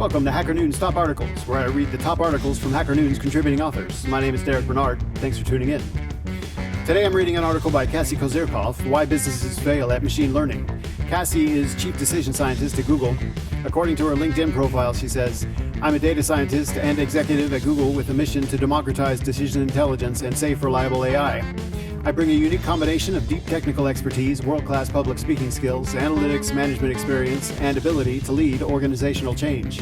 Welcome to HackerNoon's Top Articles, where I read the top articles from HackerNoon's contributing authors. My name is Derek Bernard. Thanks for tuning in. Today I'm reading an article by Cassie Kozyrkov, Why Businesses Fail at Machine Learning. Cassie is Chief Decision Scientist at Google. According to her LinkedIn profile, she says, "I'm a data scientist and executive at Google with a mission to democratize decision intelligence and safe, reliable AI. I bring a unique combination of deep technical expertise, world-class public speaking skills, analytics, management experience, and ability to lead organizational change.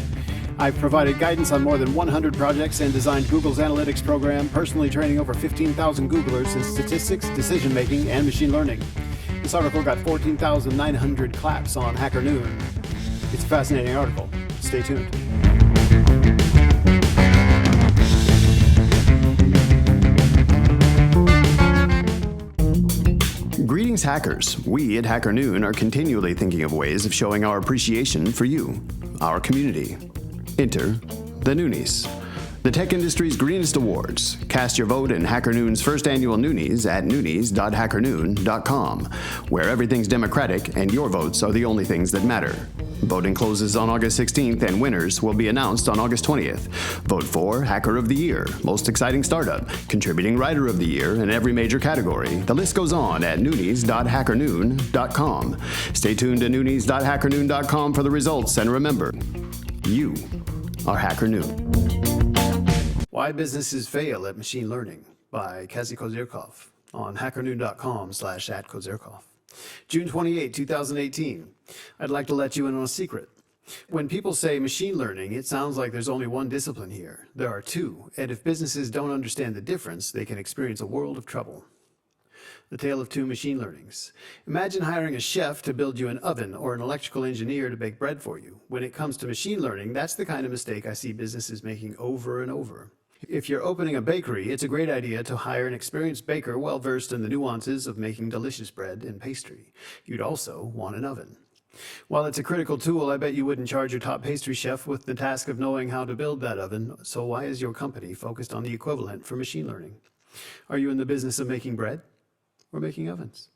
I've provided guidance on more than 100 projects and designed Google's analytics program, personally training over 15,000 Googlers in statistics, decision-making, and machine learning." This article got 14,900 claps on HackerNoon. It's a fascinating article. Stay tuned. Greetings, hackers. We at HackerNoon are continually thinking of ways of showing our appreciation for you, our community. Enter the Noonies, the tech industry's greenest awards. Cast your vote in HackerNoon's first annual Noonies at noonies.hackernoon.com, where everything's democratic and your votes are the only things that matter. Voting closes on August 16th and winners will be announced on August 20th. Vote for Hacker of the Year, Most Exciting Startup, Contributing Writer of the Year in every major category. The list goes on at noonies.hackernoon.com. Stay tuned to noonies.hackernoon.com for the results, and remember, you are HackerNoon. Why Businesses Fail at Machine Learning by Cassie Kozyrkov on hackernoon.com/@Kozyrkov. June 28, 2018. I'd like to let you in on a secret. When people say machine learning, it sounds like there's only one discipline here. There are two, and if businesses don't understand the difference, they can experience a world of trouble. The tale of two machine learnings. Imagine hiring a chef to build you an oven or an electrical engineer to bake bread for you. When it comes to machine learning, that's the kind of mistake I see businesses making over and over. If you're opening a bakery, it's a great idea to hire an experienced baker well-versed in the nuances of making delicious bread and pastry. You'd also want an oven. While it's a critical tool, I bet you wouldn't charge your top pastry chef with the task of knowing how to build that oven. So why is your company focused on the equivalent for machine learning? Are you in the business of making bread or making ovens?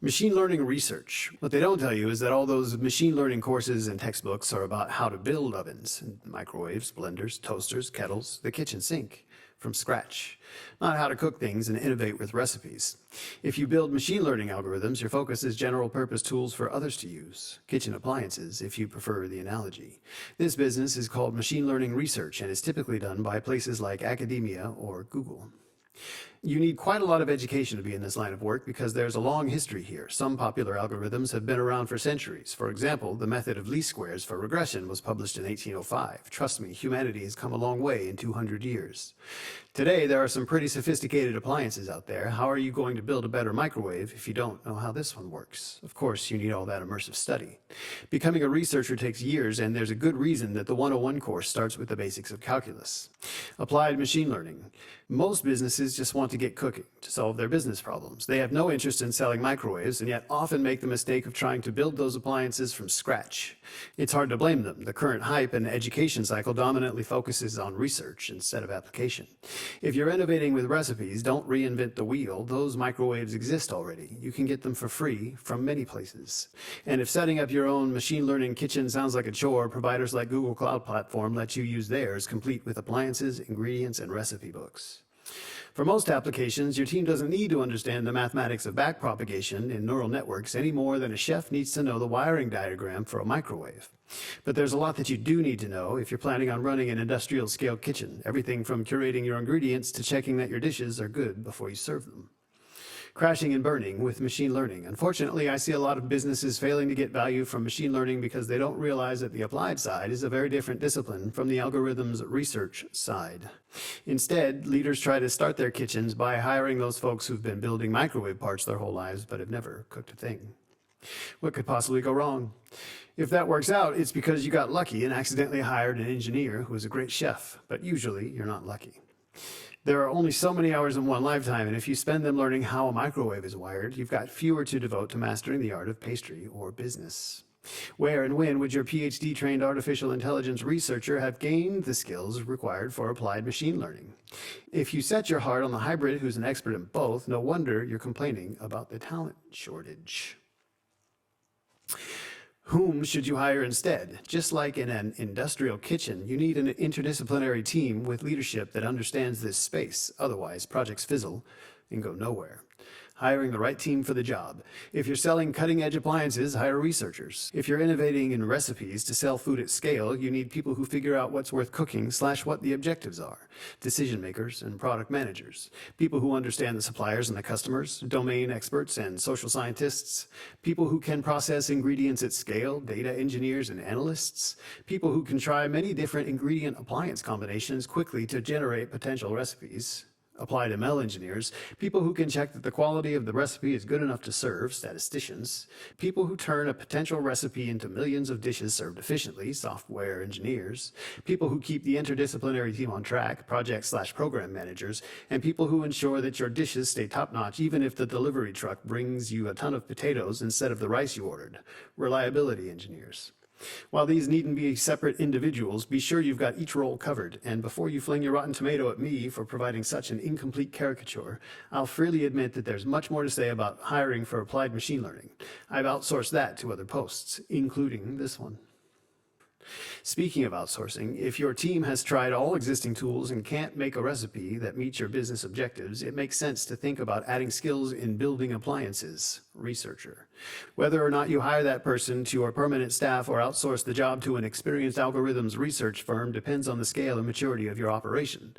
Machine learning research. What they don't tell you is that all those machine learning courses and textbooks are about how to build ovens, microwaves, blenders, toasters, kettles, the kitchen sink from scratch, not how to cook things and innovate with recipes. If you build machine learning algorithms, your focus is general purpose tools for others to use, kitchen appliances if you prefer the analogy. This business is called machine learning research and is typically done by places like academia or Google. You need quite a lot of education to be in this line of work because there's a long history here. Some popular algorithms have been around for centuries. For example, the method of least squares for regression was published in 1805. Trust me, humanity has come a long way in 200 years. Today, there are some pretty sophisticated appliances out there. How are you going to build a better microwave if you don't know how this one works? Of course, you need all that immersive study. Becoming a researcher takes years, and there's a good reason that the 101 course starts with the basics of calculus. Applied machine learning. Most businesses just want to get cooking to solve their business problems. They have no interest in selling microwaves and yet often make the mistake of trying to build those appliances from scratch. It's hard to blame them. The current hype and education cycle dominantly focuses on research instead of application. If you're innovating with recipes, don't reinvent the wheel. Those microwaves exist already. You can get them for free from many places. And if setting up your own machine learning kitchen sounds like a chore, providers like Google Cloud Platform let you use theirs, complete with appliances, ingredients, and recipe books. For most applications, your team doesn't need to understand the mathematics of backpropagation in neural networks any more than a chef needs to know the wiring diagram for a microwave. But there's a lot that you do need to know if you're planning on running an industrial-scale kitchen, everything from curating your ingredients to checking that your dishes are good before you serve them. Crashing and burning with machine learning. Unfortunately, I see a lot of businesses failing to get value from machine learning because they don't realize that the applied side is a very different discipline from the algorithms research side. Instead, leaders try to start their kitchens by hiring those folks who've been building microwave parts their whole lives but have never cooked a thing. What could possibly go wrong? If that works out, it's because you got lucky and accidentally hired an engineer who is a great chef, but usually you're not lucky. There are only so many hours in one lifetime, and if you spend them learning how a microwave is wired, you've got fewer to devote to mastering the art of pastry or business. Where and when would your PhD-trained artificial intelligence researcher have gained the skills required for applied machine learning? If you set your heart on the hybrid who's an expert in both, no wonder you're complaining about the talent shortage. Whom should you hire instead? Just like in an industrial kitchen, you need an interdisciplinary team with leadership that understands this space. Otherwise, projects fizzle and go nowhere. Hiring the right team for the job. If you're selling cutting-edge appliances, hire researchers. If you're innovating in recipes to sell food at scale, you need people who figure out what's worth cooking / what the objectives are. Decision makers and product managers. People who understand the suppliers and the customers, domain experts and social scientists. People who can process ingredients at scale, data engineers and analysts. People who can try many different ingredient appliance combinations quickly to generate potential recipes. Applied ML engineers, people who can check that the quality of the recipe is good enough to serve, statisticians, people who turn a potential recipe into millions of dishes served efficiently, software engineers, people who keep the interdisciplinary team on track, project / program managers, and people who ensure that your dishes stay top-notch even if the delivery truck brings you a ton of potatoes instead of the rice you ordered, reliability engineers. While these needn't be separate individuals, be sure you've got each role covered, and before you fling your rotten tomato at me for providing such an incomplete caricature, I'll freely admit that there's much more to say about hiring for applied machine learning. I've outsourced that to other posts, including this one. Speaking of outsourcing, if your team has tried all existing tools and can't make a recipe that meets your business objectives, it makes sense to think about adding skills in building appliances. Researcher. Whether or not you hire that person to your permanent staff or outsource the job to an experienced algorithms research firm depends on the scale and maturity of your operation.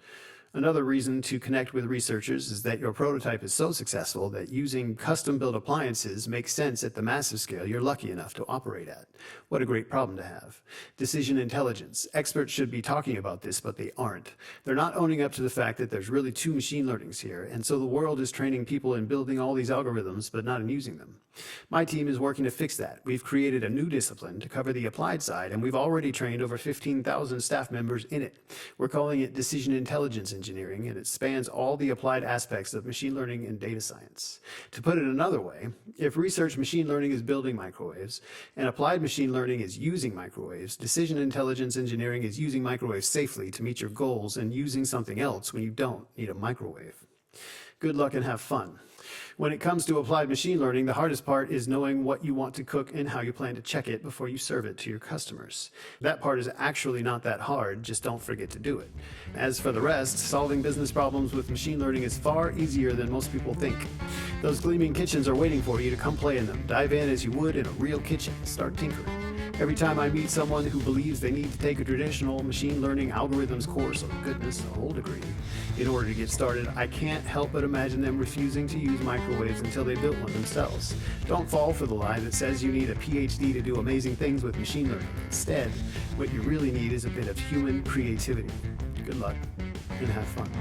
Another reason to connect with researchers is that your prototype is so successful that using custom-built appliances makes sense at the massive scale you're lucky enough to operate at. What a great problem to have. Decision intelligence. Experts should be talking about this, but they aren't. They're not owning up to the fact that there's really two machine learnings here, and so the world is training people in building all these algorithms, but not in using them. My team is working to fix that. We've created a new discipline to cover the applied side, and we've already trained over 15,000 staff members in it. We're calling it decision intelligence engineering, and it spans all the applied aspects of machine learning and data science. To put it another way, if research machine learning is building microwaves, and applied machine learning is using microwaves, decision intelligence engineering is using microwaves safely to meet your goals and using something else when you don't need a microwave. Good luck and have fun. When it comes to applied machine learning, the hardest part is knowing what you want to cook and how you plan to check it before you serve it to your customers. That part is actually not that hard, just don't forget to do it. As for the rest, solving business problems with machine learning is far easier than most people think. Those gleaming kitchens are waiting for you to come play in them. Dive in as you would in a real kitchen. Start tinkering. Every time I meet someone who believes they need to take a traditional machine learning algorithms course, oh goodness, a whole degree, in order to get started, I can't help but imagine them refusing to use microwaves until they built one themselves. Don't fall for the lie that says you need a PhD to do amazing things with machine learning. Instead, what you really need is a bit of human creativity. Good luck and have fun.